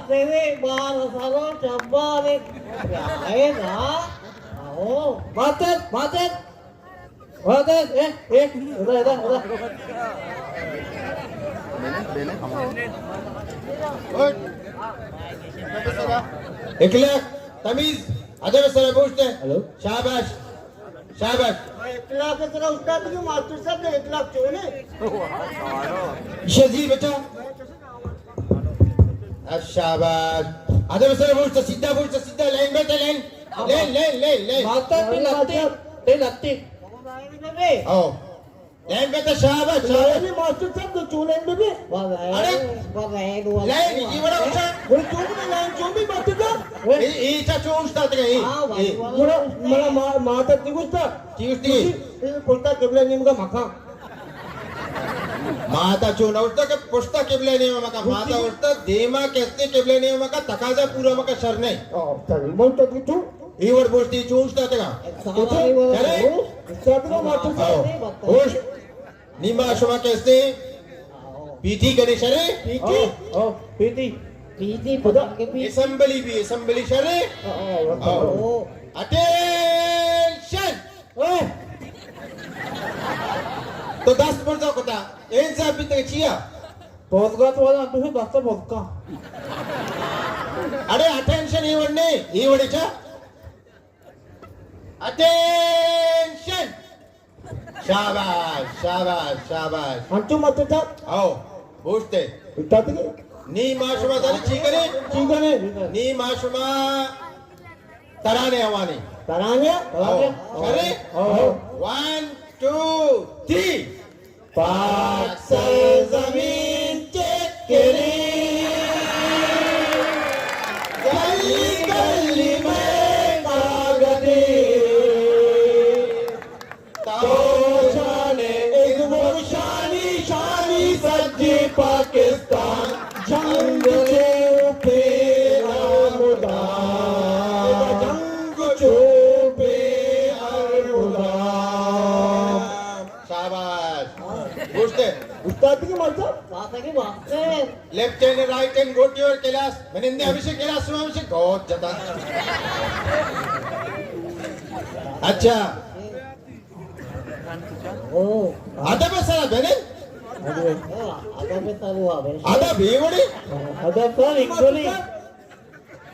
तेरे बाल सारो चब्बारे आएगा आओ मातत एक इधर इखलाक तमीज अदब सलाम पूछते हैं हेलो शाबाश इखलाक तेरा उस्ताद की मास्टर साहब ने इखलाक चोने शजी बेटा शाबाश अदब सलाम पूछते सीधा लाइन बेटा लाइन माता ते लगती आओ लाइन बेटा शाबाश ये मास्टर साहब तो चोने में भी अरे लाइन ये बड़ा अच्छा वो चोने लाइन चोने मास्टर साहब ईचा चोंस्ता तगे मला माता तिगुस्ता चीस्ती पुलता केबला नेमका माखा माता चोना उठता के पुष्ता केबले नहीं मका माता उठता देमा कैसे केबले नहीं मका तकाजा पूरा मका शर नहीं तरी बोलतो तू ही वर बोलती चोंस्ता तगा होश नीमा शमा कैसे पीठी गणेश रे पीती पता के असेंबली शरे अटेंशन तो 10 पुरता कोता एन सा भी तक चिया पोसगा तो वाला तुझे बस्ता पोसका अरे अटेंशन ही वडीचा अटेंशन शाबाश अंतु मत जा आओ पूछते इतना के नी माशुमा झाली चीकने नी माशुमा तराने हवानी तराने अरे 1 2 3 पाक सरजमीन चेकरे गली गली में कागदे ताशाने एक शानी सज्जी पाकिस्तान जंग पे शाबाश पूछते उस्ताद की मर्ज़ा माता की बात है left hand right hand go to your class मैंने इंदे अभिषेक क्लास में अभिषेक बहुत ज्यादा अच्छा ओ अदब सर बने अदब तरुआ अदब ये वड़ी अदब तो इक्वली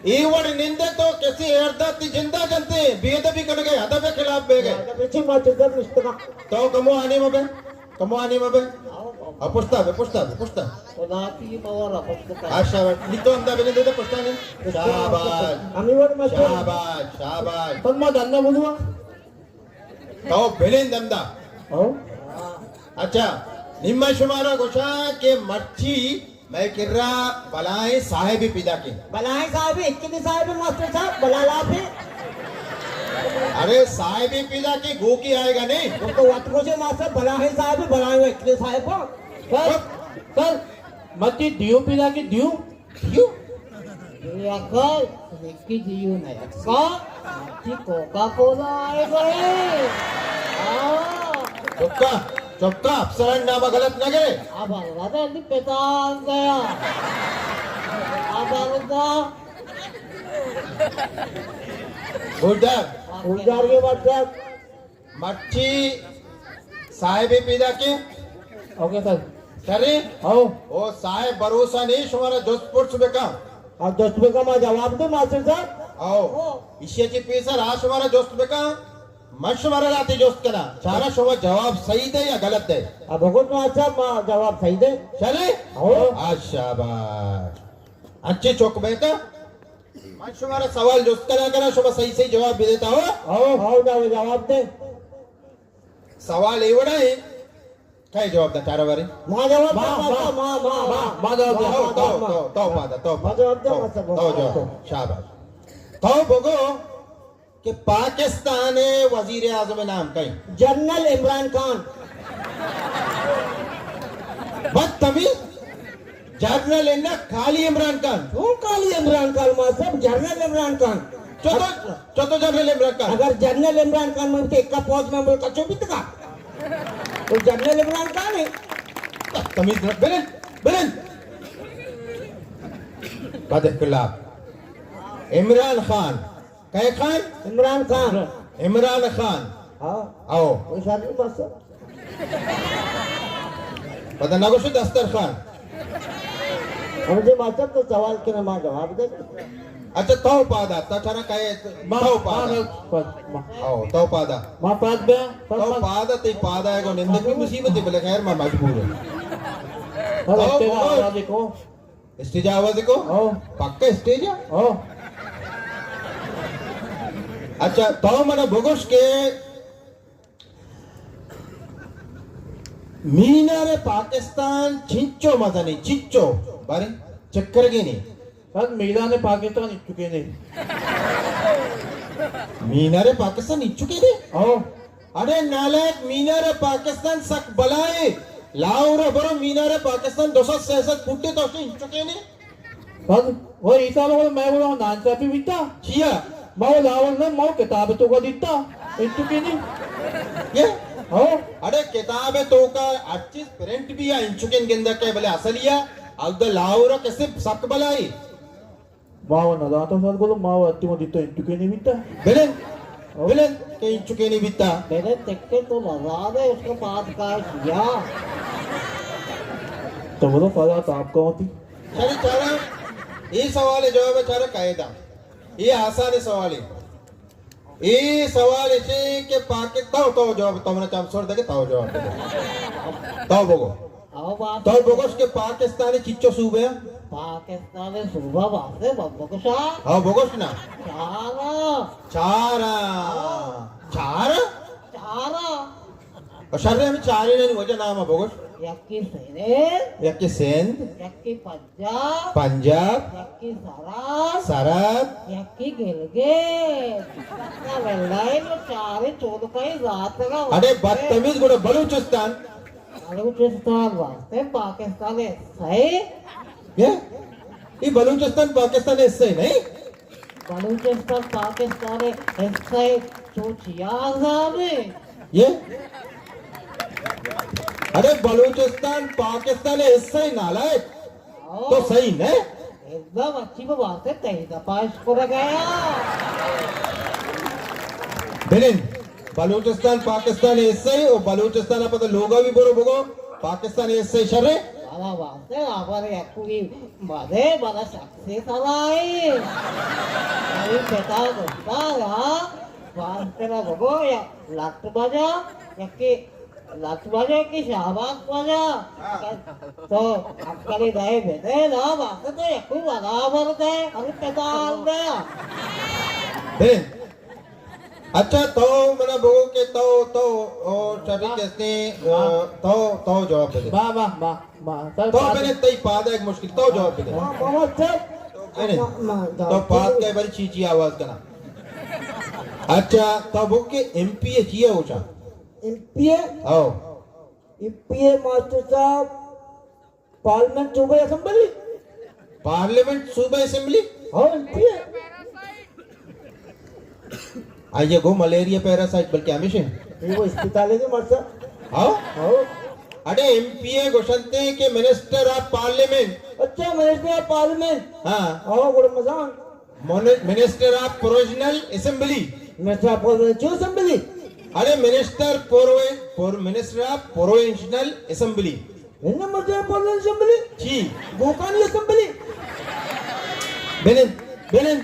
ये वड़ी निंदे तो कैसे अर्धाती जिंदा जनते बेअदबी कर गए अदब के खिलाफ बह गए पीछे मत इधर रिश्ता तो कमो आने में पुछता तो नाती की पावर अपने आशा नितो अंदा बने दे पुछता नहीं शाबाश आम्ही वर मत शाबाश पण मग धंदा बोलवा तो बेलेन दमदा हो अच्छा निम्मा शुमारा गोशा के मच्छी मैं किर्रा बलाए साहेब पिदा के बलाए साहब इक्के साहब मास्टर साहब बलाला पे अरे साहेब पिदा की गो की आएगा नहीं तो वाट को से मास्टर बलाए साहब बलाए इक्के साहब सर मच्छी दियो पिला की दियो ये अकल इक्के दियो नहीं अक्का मच्छी कोका कोला आएगा चुपका अफसरान नामा गलत ना करे अब अलग है पेतान गया अब अलग उधर के बाद मच्छी साहेब पिदा के ओके सर सरे आओ ओ साहेब भरोसा नहीं तुम्हारा जोधपुर सुबह का और दोस्तों का मैं जवाब दो मास्टर साहब आओ इश्याची पैसा राश हमारा दोस्त बेका मत शुमारा लाती दोस्त करा सारा शुमा जवाब सही दे या गलत दे अब भगवत मास्टर जवाब सही दे चले आओ शाबाश अच्छे चौक बेटा मत शुमारा सवाल दोस्त करा शुमा सही जवाब भी देता हो आओ जवाब दे सवाल एवढा है काय जवाब दा चारा बारे मां जवाब शाबाश तो बगो कि पाकिस्तान वजीर आजम नाम कहीं जनरल इमरान खान बदतमीज जनरल इन्ना खाली इमरान खान क्यों खाली इमरान खान साहब जनरल इमरान खान चौथो जनरल इमरान खान अगर जनरल इमरान खान में तो एक फौज में बोल कचो भी तका तो जनरल इमरान खान है तमीज बेलन बाद इख्तिलाफ इमरान खान काय खान इमरान खान इमरान खान हाँ आओ कोई शादी बस पता ना कुछ दस्तर खान म्हणजे माझा तो सवाल के ना जवाब दे अच्छा तो पादा तछारा काय तो पादा आओ तो पादा माँ पास बे तो पादा ते पादा है को निंदा की मुसीबत है बोले खैर मैं मजबूर हूँ आवाज को स्टेज आवाज को ओ पक्का स्टेज है ओ अच्छा तो मना बोगस के मीनारे पाकिस्तान चिंचो मजा नहीं चिंचो बारे चक्कर की नहीं सर मीरा ने पाकिस्तान इच्छुके नहीं मीनारे पाकिस्तान इच्छुके नहीं ओ अरे नालायक मीनारे पाकिस्तान सक बलाए लाओ बरो मीनारे पाकिस्तान 266 फुटे तो इच्छुके नहीं सर वो ईसा लोग मैं बोला नानसा भी बिता चिया मैं लावल ने मैं किताब तो को दिता इच्छुके नहीं ये ओ अरे किताब है तो का 25 प्रिंट भी है इंचुकेन के अंदर के बोले असलिया अब लाओ कैसे सक बलाई माँ ना दांतों सर को माँ अति को दिता इच्छुके नहीं बिता बिलन बिलन के इंचुके नहीं बिता मेरे तक्के तो लगा दे उसके बाद का किया तो बोलो फला तो आपका होती चलिए चारा ये सवाल है जवाब है चारा कायदा ये आसान सवाल है ये सवाल ऐसे के पाके तो जवाब तुमने चाम छोड़ दे तो जवाब तो बोगो आओ बात तो बोगो उसके पाकिस्तानी चिच्चो सूबे पाकिस्तान में सुबह बात है बकशा हाँ बोगो ना चारा चारा चारा चारा और शर्रे में चारे नहीं वजह नाम है बोगो यक्की सेरे यक्की सिंध यक्की पंजाब पंजाब यक्की सराब सरब यक्की गिलगित ना वेल्लाई लो चारे चोद का ही रात का अरे बदतमीज गुड़े बलूचिस्तान बलूचिस्तान वास्ते पाकिस्तान है सही ये बलूचिस्तान पाकिस्तान हिस्से नहीं बलूचिस्तान पाकिस्तान है हिस्से सोचिया आजाद है ये अरे बलूचिस्तान पाकिस्तान हिस्सा ही नालायक तो सही न एकदम अच्छी बात है कहीं दफा इसको लगाया बिलिन बलूचिस्तान पाकिस्तान हिस्सा ही और बलूचिस्तान पता लोगा भी बोलो बोगो पाकिस्तान हिस्सा ही शर्रे वाला बात है हमारे एक्चुअली मधे बड़ा शख्सी सलाई अभी बेटा दोस्ता रहा बात तेरा बगो या लट बजा या कि लट बजा कि शाहबाग बजा तो आपका दाई बेटे ना बात तो एक कोई बराबर है अभी बेटा दे बिलिन अच्छा तो मना बोगो के तो और शर्रे कैसे तो जवाब दे वाह वाह वाह वाह तो मैंने तई पादा एक मुश्किल तो जवाब दे बहुत अच्छा तो पाद के बारी चीची आवाज करना अच्छा तो वो के एमपीए चाहिए होचा एमपीए आओ एमपीए मास्टर साहब पार्लियामेंट सूबे असेंबली पार्लियामेंट सूबा असेंबली हाँ एमपीए आइए गो मलेरिया पैरासाइट बल्कि हमेशा ये वो अस्पताल है मास्टर आओ हाँ अरे एमपीए घोषणते के मिनिस्टर ऑफ पार्लियामेंट अच्छा मिनिस्टर ऑफ पार्लियामेंट हाँ हाँ गुड मजाक minister of provisional assembly minister of provincial assembly अरे मिनिस्टर ऑफ प्रोविंशियल असेंबली इन्हें मिनिस्टर ऑफ प्रोविंशियल असेंबली जी गोकानी असेंबली बेनिन बेनिन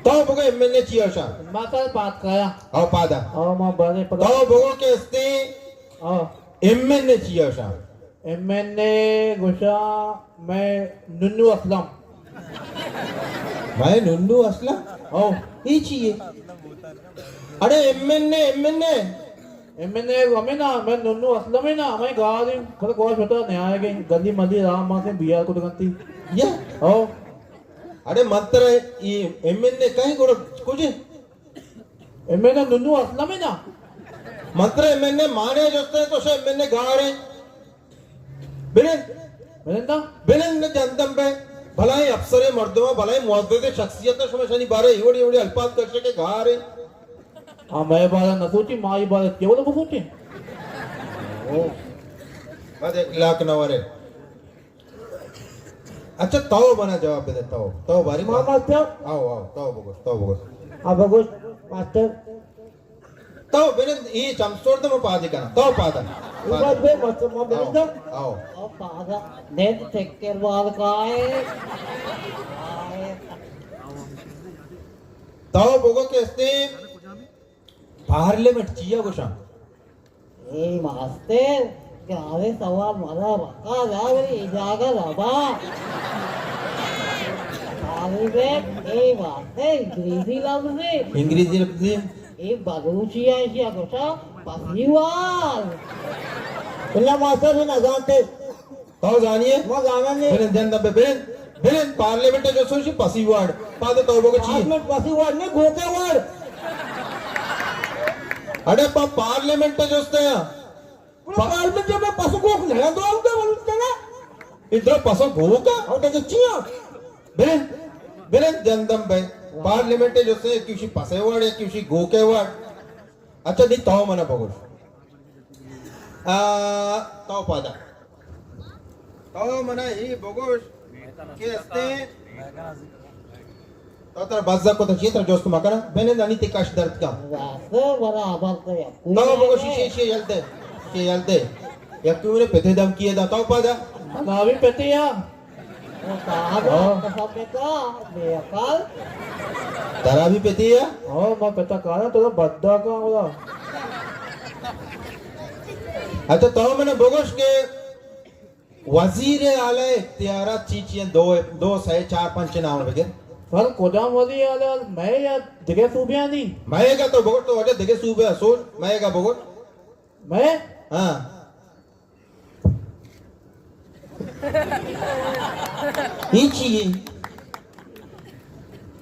तो बोगो एमएनए चाहिए होचा माता बात करा आओ पादा हाँ माँ बारे तो बोगो के अस्ते हाँ एमएनए चाहिए होचा एमएनए गुशा मैं नुन्नू असलम मैं नुन्नू असलम हाँ ये चाहिए अरे एमएनए एमएनए हमें ना मैं नुन्नू असलम है ना मैं गाड़ी खर कोई छोटा नहीं आएगा गली मली राम माँ से बिहार को दुकानती ये हाँ अरे मंत्र ये एमएनए कहीं को कुछ एमएनए नुन्नू असलम है ना मंत्र एमएनए माने जोते तो से एमएनए गाड़े बिलन बेटा बिलन ने जनतम पे भलाई अफसरे मर्दों भलाई मुअद्दिद शख्सियत समझनी बारे एवढी एवढी अल्पात करशे के गारे हाँ मैं बारा न सोची माँ ये बारा केवल वो सोची ओ बाद 1 लाख नवरे अच्छा ताओ बना जवाब दे ताओ ताओ बारी मा मास्टर आओ आओ ताओ बगोस अब बघू मास्टर ताओ बेने ये चमसोर तो पादी करना ताओ पादा इबाद बे मास्टर मा बेने आओ अब पादा नेट चेकर वाल काय ताओ बगो के इसने पार्लियामेंट चिया गोशा ए मास्टर गावे सवाल मला बका जावरी जागा जाबा पार्लियामेंट ए मास्टर इंग्लिशी लफ्ज़ इंग्रजी लफ्ज़ ए बगुचिया शिया गोशा पसीवाल बिल्ला मास्टर भी ना जानते ताओ जानिए मैं जाना नहीं बेने जनता पे बेने पार्लियामेंट जो सोची पसी वर्ड पादे ताओ बगो ची पार्लियामेंट पसीवाल नहीं गोके वर्ड अरे पार्लियामेंट जो होते हैं पार्लियामेंट में पसु को नहीं दो हम तो बोलते ना इधर पसो भूका और तो चिया बेने जनता पे पार्लियामेंट जो से किसी पसे वर्ड या किसी गोके वर्ड अच्छा दी ताओ मना बगो ताओ पादा ताओ मना ही बगो के असते तो तर बाजा को तो चित्र जोस्त मकरा बेने दानी तिकाश दर्द का रास्ते बड़ा आबाद तो या ताओ बगो शी यलते या क्यों ने पेते दम किए दा ताओ पादा नावी पेतिया कहाँ का सब बेटा बेअकल तारा भी पेती है ओ मैं पेता काना तो बद्दा का बोला अच्छा तो मैंने बोगोश के वजीर आला इख्तियारात चीचियां दो सही 4-5 नाम वगैरह सर कोदाम वाली आला मैं या दिगे सूबिया दी मयेगा तो बोगोट तो वजह देखे सूबे सोच मयेगा बोगोट मैं हाँ इची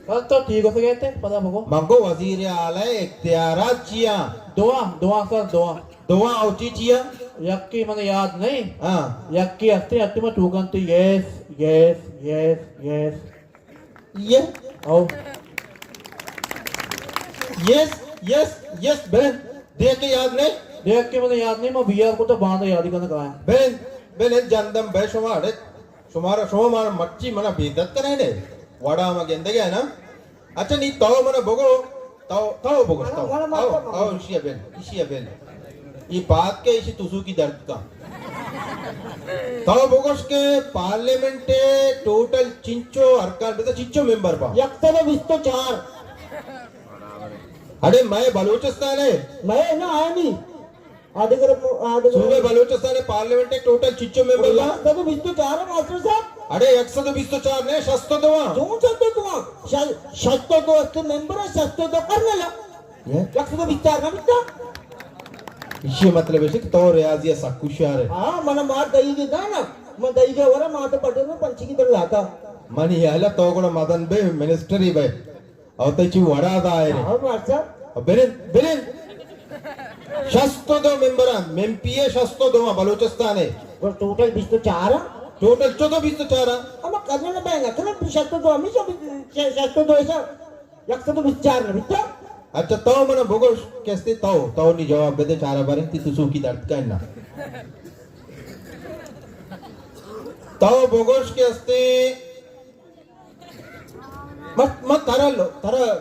सर तो ठीक हो गए थे पता भगो मंगो वजीर आला इख्तियारात चिया दुआ सर दुआ और चीचिया यक्की मैंने याद नहीं हाँ यक्की हस्ते हस्ते में ठुकनती यस यस यस यस ये ओ यस बहन देख के याद नहीं देख के मैंने याद नहीं मैं भैया को तो बांध याद ही करने कहा बहन जनदम बे शुमार शुमार मच्छी मना बेदत करे ने वड़ा में गेंदे गया ना अच्छा नहीं तो मना बगो तो बगो आओ इशिया बेन ये बात के इसी तुसु की दर्द का तो बगोस के पार्लियामेंट टोटल चिंचो अरकान बेटा चिंचो मेंबर पा यक्ते में 24 अरे मैं बलूचिस्तान है मैं ना आया नहीं आधे सूबे बलूचिस्तान पार्लियामेंट टोटल चिंचो मेंबर पा यक्ते में 24 है मास्टर साहब अरे 124 ने 602 क्यों चलते तुम 602 के मेंबर है 602 करने ला यक्ते में 24 ना बिता इसी मतलब है कि तो रियाजिया सकुशार है हाँ मना मार दही के था ना मैं दही के वरा माता पटेल में पंची की तरह लाता मनी याला तो को मदन बे मिनिस्टर ही बे और तो ची वड़ा दा है हाँ मास्टर बेरिन शस्तो दो मेंबर एमपी है शस्तो दो बलूचिस्तान है वो टोटल 24 टोटल 24 अब करने ना पाएगा करना 602 हमेशा 602 ऐसा यक्ते में 24 ना बिता अच्छा तो मना भोगोश कैसे तो नहीं जवाब दे चारा बारे ती तुसु की दर्द करना तो भोगोश कैसे मत तारा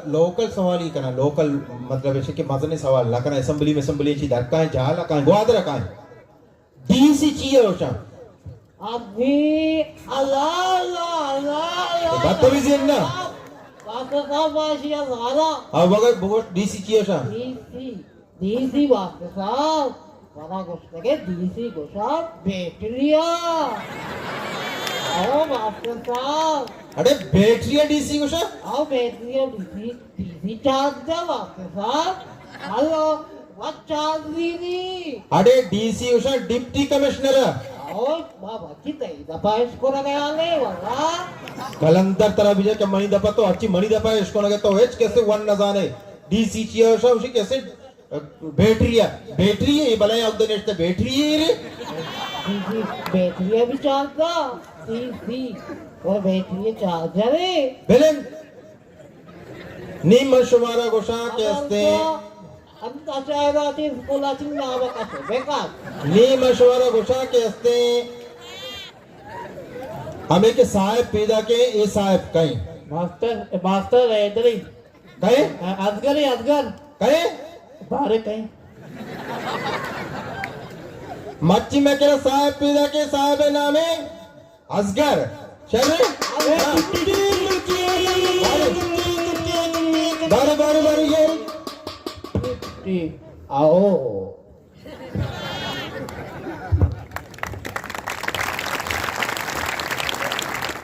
लोकल सवाल ही करना लोकल मतलब ऐसे कि मजने सवाल ला करना असेंबली ची दर्द का है जहां ला का है ग्वादरा का है डीसी चाहिए ओशा अभी अल्लाह बात तो भी जेन ना वास्ते साहब वाशिया सारा अब अगर भोगोश डीसी चाहिए ओशा डीसी वास्ते साहब वाला गुस्से के डीसी गुस्सा बैटरिया आओ वास्ते साहब अरे बैटरी डीसी ओशा आओ बैटरिया डीसी चार्ज दे वास्ते साहब हेलो व्हाट चार्ज दीदी अरे डीसी ओशा डिप्टी कमिश्नर आओ बाबा की तई दफा इसको लगाया ले वाला कलंदर तरह भी के मनी दफा तो अच्छी मनी दफा इसको लगे तो एच कैसे वन न जाने डीसी चाहिए ओशा उसी कैसे बैटरी है ये भला अब देने से बैटरी है रे डीसी बैटरिया भी चार्ज था डीसी और बैटरी चार्जर है बेलन नीम शुमारा गोशा कैसे हम चाहेगा कि स्कूलाची नाव कसो बेकार नीम शुमारा गोशा कैसे हमें के साहेब पैदा के ये साहेब कहीं मास्टर मास्टर है इधर ही कहे असगर ही असगर कहे बाहर कहीं मच्छी में के साहेब पैदा के साहेब है नाम है असगर चले बारे बारे बारे ये आओ